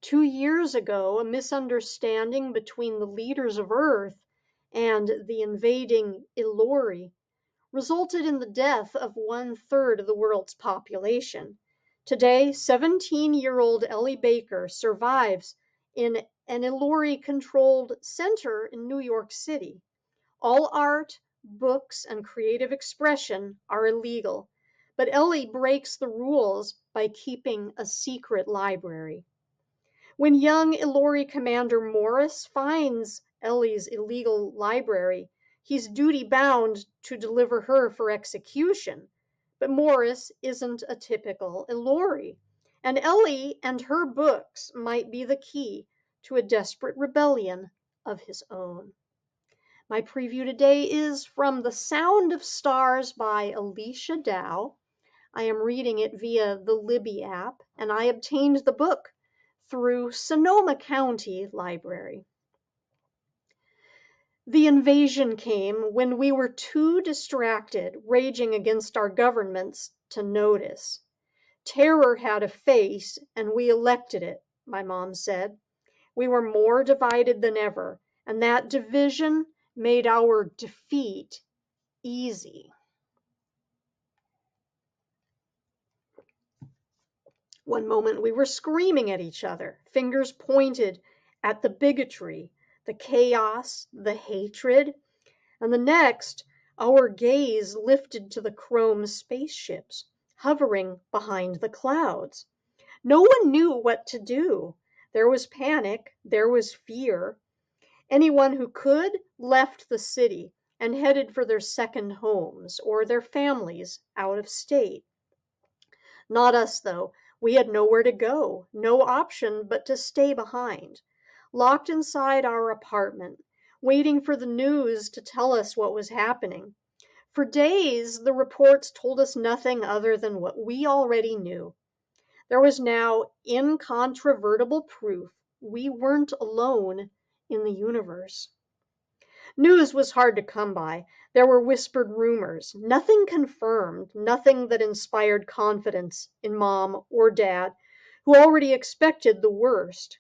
2 years ago, a misunderstanding between the leaders of Earth and the invading Ilori resulted in the death of 1/3 of the world's population. Today, 17-year-old Ellie Baker survives in an Ilori-controlled center in New York City. All art, books, and creative expression are illegal, but Ellie breaks the rules by keeping a secret library. When young Ilori Commander Morris finds Ellie's illegal library, he's duty-bound to deliver her for execution. But Morris isn't a typical Ilori, and Ellie and her books might be the key to a desperate rebellion of his own. My preview today is from The Sound of Stars by Alechia Dow. I am reading it via the Libby app, and I obtained the book through Sonoma County Library. The invasion came when we were too distracted raging against our governments to notice. Terror had a face, and we elected it, my mom said. We were more divided than ever, and that division made our defeat easy. One moment we were screaming at each other, fingers pointed at the bigotry, the chaos, the hatred, and the next, our gaze lifted to the chrome spaceships hovering behind the clouds. No one knew what to do. There was panic, there was fear. Anyone who could left the city and headed for their second homes or their families out of state. Not us, though. We had nowhere to go, no option but to stay behind, locked inside our apartment, waiting for the news to tell us what was happening. For days, the reports told us nothing other than what we already knew. There was now incontrovertible proof we weren't alone in the universe. News was hard to come by. There were whispered rumors, nothing confirmed, nothing that inspired confidence in Mom or Dad, who already expected the worst.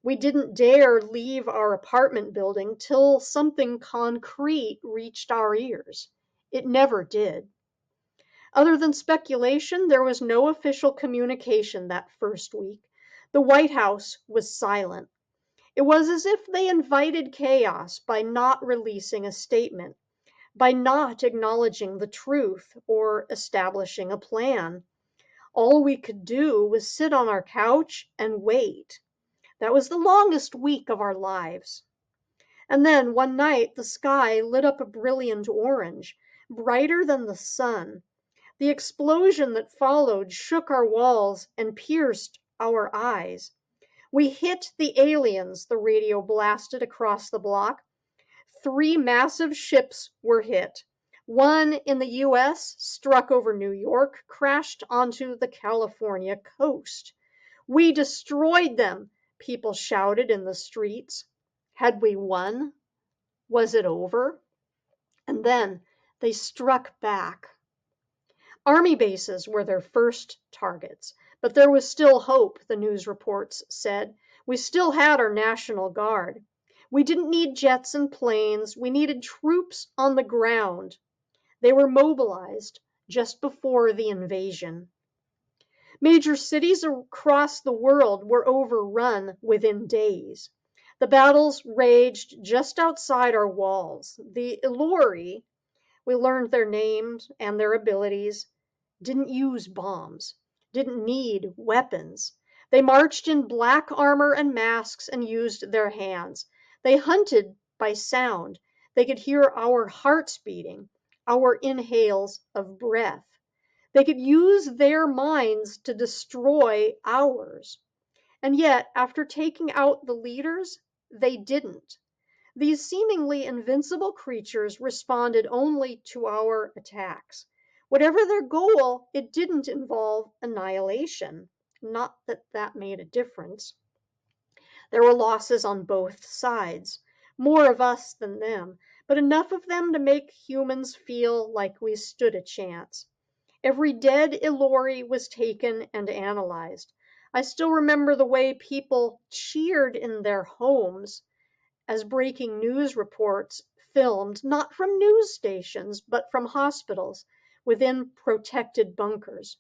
We didn't dare leave our apartment building till something concrete reached our ears. It never did. Other than speculation, there was no official communication that first week. The White House was silent. It was as if they invited chaos by not releasing a statement, by not acknowledging the truth or establishing a plan. All we could do was sit on our couch and wait. That was the longest week of our lives. And then one night the sky lit up a brilliant orange, brighter than the sun. The explosion that followed shook our walls and pierced our eyes. We hit the aliens, the radio blasted across the block. 3 massive ships were hit. One in the US struck over New York, crashed onto the California coast. We destroyed them, people shouted in the streets. Had we won? Was it over? And then they struck back. Army bases were their first targets, but there was still hope, the news reports said. We still had our National Guard. We didn't need jets and planes. We needed troops on the ground. They were mobilized just before the invasion. Major cities across the world were overrun within days. The battles raged just outside our walls. The Ilori, we learned their names and their abilities, didn't use bombs, didn't need weapons. They marched in black armor and masks and used their hands. They hunted by sound. They could hear our hearts beating, our inhales of breath. They could use their minds to destroy ours. And yet, after taking out the leaders, they didn't. These seemingly invincible creatures responded only to our attacks. Whatever their goal, it didn't involve annihilation. Not that that made a difference. There were losses on both sides, more of us than them, but enough of them to make humans feel like we stood a chance. Every dead Ilori was taken and analyzed. I still remember the way people cheered in their homes as breaking news reports filmed not from news stations but from hospitals within protected bunkers.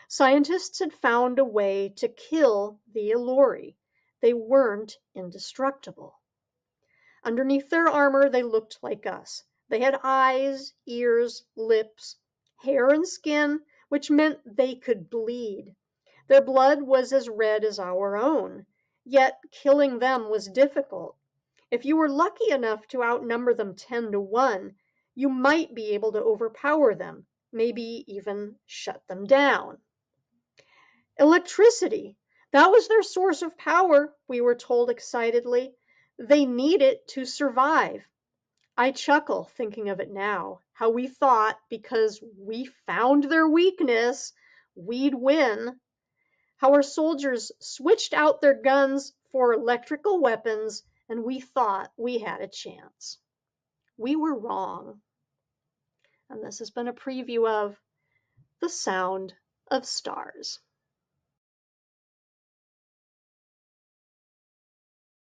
Scientists had found a way to kill the Ilori. They weren't indestructible. Underneath their armor, they looked like us. They had eyes, ears, lips, hair, and skin, which meant they could bleed. Their blood was as red as our own, yet killing them was difficult. If you were lucky enough to outnumber them 10 to 1, you might be able to overpower them, maybe even shut them down. Electricity. That was their source of power, we were told excitedly. They need it to survive. I chuckle thinking of it now, how we thought because we found their weakness, we'd win. How our soldiers switched out their guns for electrical weapons, and we thought we had a chance. We were wrong. And this has been a preview of The Sound of Stars.